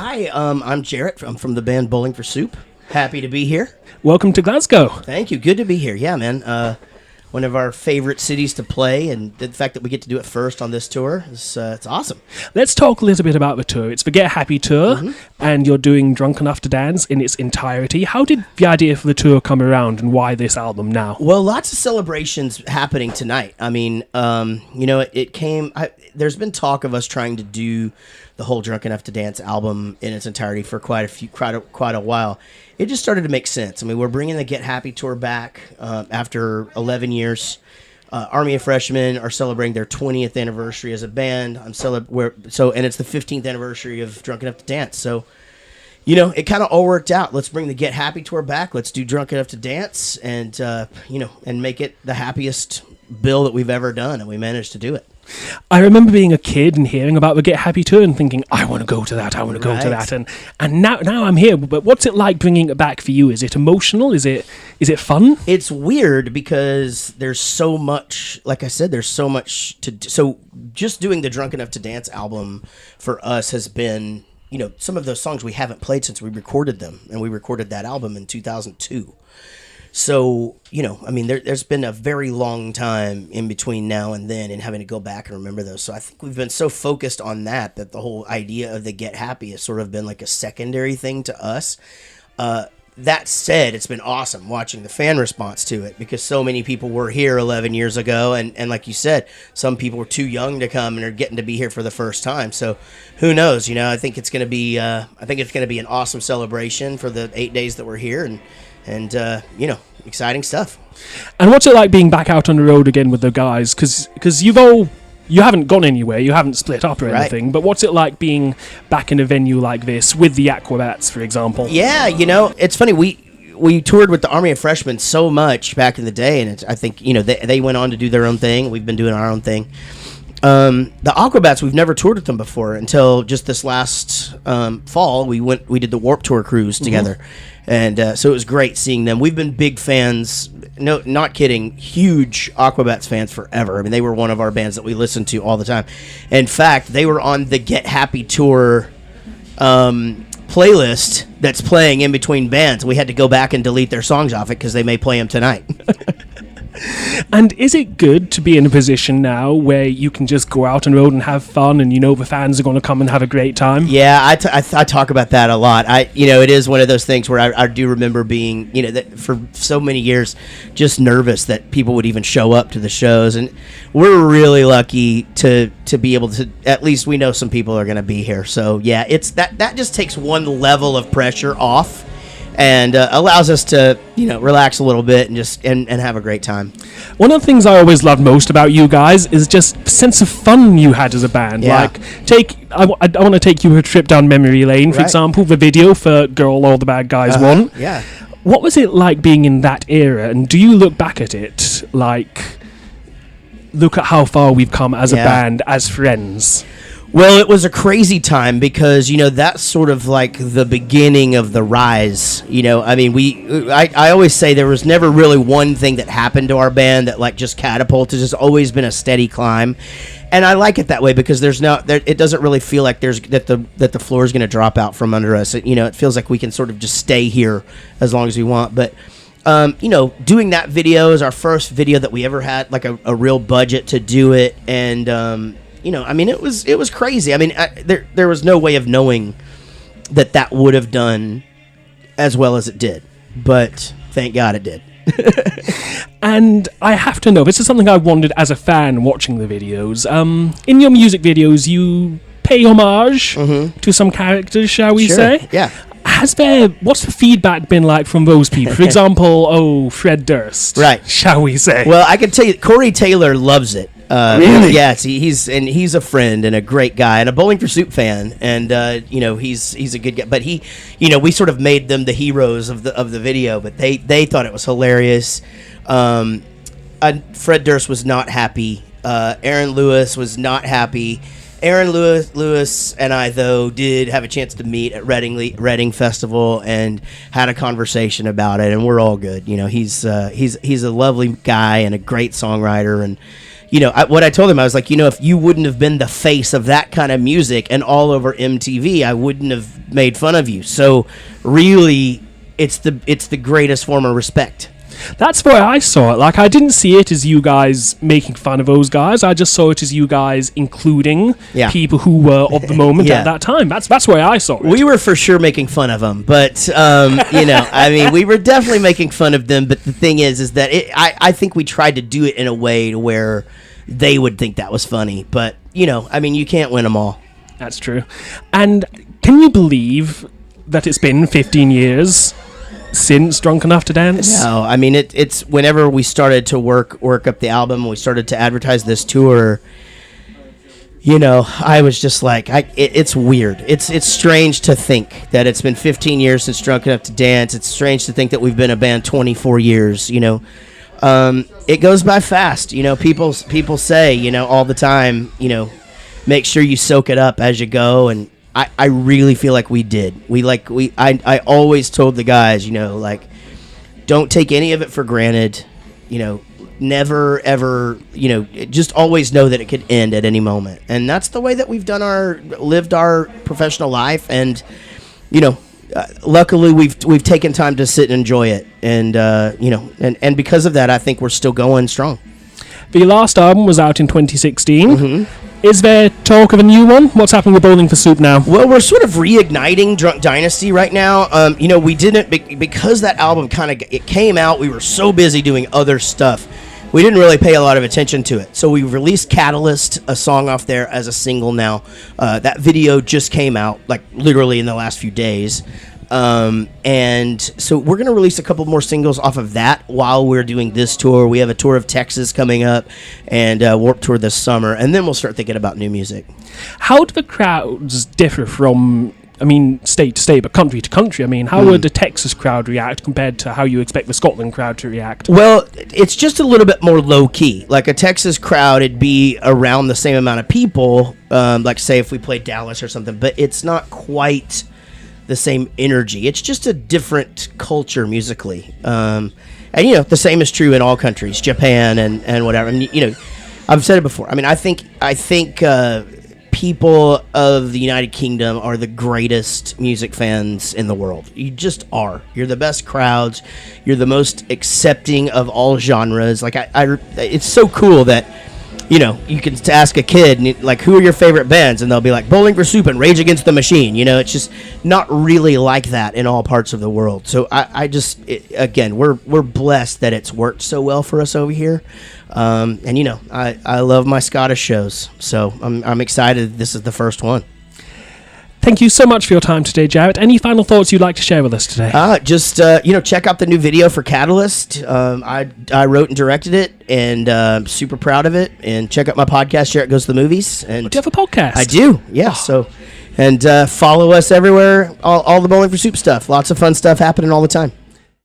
Hi, I'm Jaret. I'm from the band Bowling for Soup. Happy to be here. Welcome to Glasgow. Thank you. Good to be here. Yeah, man. One of our favorite cities to play, and the fact that we get to do it first on this tour is it's awesome. Let's talk a little bit about the tour. It's the Get Happy tour, and you're doing Drunk Enough to Dance in its entirety. How did the idea for the tour come around, and why this album now? Well, lots of celebrations happening tonight. I mean, it came. There's been talk of us trying to do the whole Drunk Enough to Dance album in its entirety for quite a while. It just started to make sense. I mean, we're bringing the Get Happy tour back after 11 years. Army of Freshmen are celebrating their 20th anniversary as a band. And it's the 15th anniversary of Drunk Enough to Dance. So, it kind of all worked out. Let's bring the Get Happy tour back. Let's do Drunk Enough to Dance, and and make it the happiest bill that we've ever done, and we managed to do it. I remember being a kid and hearing about the Get Happy tour and thinking, I want to go to that, go to that. And now I'm here. But what's it like bringing it back for you? Is it emotional? Is it fun? It's weird because there's so much, like I said, there's so much to do. So just doing the Drunk Enough to Dance album for us has been, some of those songs we haven't played since we recorded them. And we recorded that album in 2002. So, there's been a very long time in between now and then and having to go back and remember those. So I think we've been so focused on that the whole idea of the Get Happy has sort of been like a secondary thing to us. That said, it's been awesome watching the fan response to it because so many people were here 11 years ago. And like you said, some people were too young to come and are getting to be here for the first time. So who knows? I think it's going to be an awesome celebration for the 8 days that we're here. And exciting stuff. And what's it like being back out on the road again with the guys? Because you haven't gone anywhere, you haven't split up or anything, but what's it like being back in a venue like this with the Aquabats, for example? Yeah, it's funny, we toured with the Army of Freshmen so much back in the day, and I think, they went on to do their own thing. We've been doing our own thing. The Aquabats, we've never toured with them before until just this last fall. We did the Warped Tour cruise together. And so it was great seeing them. We've been big fans, no, not kidding, huge Aquabats fans forever. I mean, they were one of our bands that we listened to all the time. In fact, they were on the Get Happy Tour playlist that's playing in between bands. We had to go back and delete their songs off it because they may play them tonight. And is it good to be in a position now where you can just go out on the road and have fun and the fans are going to come and have a great time? Yeah, I talk about that a lot. It is one of those things where I do remember being, that for so many years, just nervous that people would even show up to the shows. And we're really lucky to be able to, at least we know some people are going to be here. So yeah, it's that just takes one level of pressure off. And allows us to, relax a little bit and just and have a great time. One of the things I always loved most about you guys is just the sense of fun you had as a band. Yeah. I want to take you a trip down memory lane, for example, the video for Girl All the Bad Guys Won. Yeah. What was it like being in that era? And do you look back at it look at how far we've come as a band, as friends? Well, it was a crazy time because, that's sort of like the beginning of the rise. I always say there was never really one thing that happened to our band that just catapulted. It's always been a steady climb. And I like it that way because it doesn't really feel like that the floor is going to drop out from under us. It feels like we can sort of just stay here as long as we want. But doing that video is our first video that we ever had a real budget to do it. And it was crazy. There was no way of knowing that would have done as well as it did, but thank God it did. And I have to know, this is something I wondered as a fan watching the videos. In your music videos, you pay homage to some characters, shall we say? Yeah. What's the feedback been like from those people? For example, Fred Durst, right? Shall we say? Well, I can tell you, Corey Taylor loves it. Really? Yes, he's a friend and a great guy and a Bowling for Soup fan, and he's a good guy. But we sort of made them the heroes of the video, but they thought it was hilarious. Fred Durst was not happy. Aaron Lewis was not happy. Aaron Lewis and I, though, did have a chance to meet at Reading Festival and had a conversation about it, and we're all good. He's a lovely guy and a great songwriter, and what I told him, I was like, if you wouldn't have been the face of that kind of music and all over MTV, I wouldn't have made fun of you. So really, it's the greatest form of respect. That's where I saw it. Like, I didn't see it as you guys making fun of those guys. I just saw it as you guys including people who were of the moment at that time. That's where I saw it. We were for sure making fun of them, but I mean, we were definitely making fun of them. But the thing is that I think we tried to do it in a way to where they would think that was funny. But I mean, you can't win them all. That's true. And can you believe that it's been 15 years since Drunk Enough to Dance? No, I mean it's whenever we started to work up the album, we started to advertise this tour. I was just like, it's weird. It's strange to think that it's been 15 years since Drunk Enough to Dance. It's strange to think that we've been a band 24 years. It goes by fast. People say all the time. Make sure you soak it up as you go, and I really feel like we did. I always told the guys, don't take any of it for granted. Never ever, just always know that it could end at any moment. And that's the way that we've lived our professional life. And, luckily we've taken time to sit and enjoy it. And, and because of that, I think we're still going strong. The last album was out in 2016. Mm-hmm. Is there talk of a new one? What's happening with Bowling for Soup now? Well, we're sort of reigniting Drunk Dynasty right now. We didn't, because that album it came out, we were so busy doing other stuff. We didn't really pay a lot of attention to it. So we released Catalyst, a song off there, as a single now. That video just came out, like literally in the last few days. And so we're going to release a couple more singles off of that while we're doing this tour. We have a tour of Texas coming up and Warped Tour this summer, and then we'll start thinking about new music. How do the crowds differ from, state to state, but country to country? How would the Texas crowd react compared to how you expect the Scotland crowd to react? Well, it's just a little bit more low-key. Like a Texas crowd, it'd be around the same amount of people, like say if we played Dallas or something, but it's not quite the same energy. It's just a different culture musically. And the same is true in all countries, Japan and whatever. I've said it before. I think people of the United Kingdom are the greatest music fans in the world. You just are. You're the best crowds. You're the most accepting of all genres. Like it's so cool that you can ask a kid, who are your favorite bands? And they'll be like, Bowling for Soup and Rage Against the Machine. It's just not really like that in all parts of the world. So again, we're blessed that it's worked so well for us over here. I love my Scottish shows. So I'm excited this is the first one. Thank you so much for your time today, Jaret. Any final thoughts you'd like to share with us today? Check out the new video for Catalyst. I wrote and directed it, and I'm super proud of it. And check out my podcast, Jaret Goes to the Movies. And do you have a podcast? I do, yeah. Oh. So, follow us everywhere, all the Bowling for Soup stuff. Lots of fun stuff happening all the time.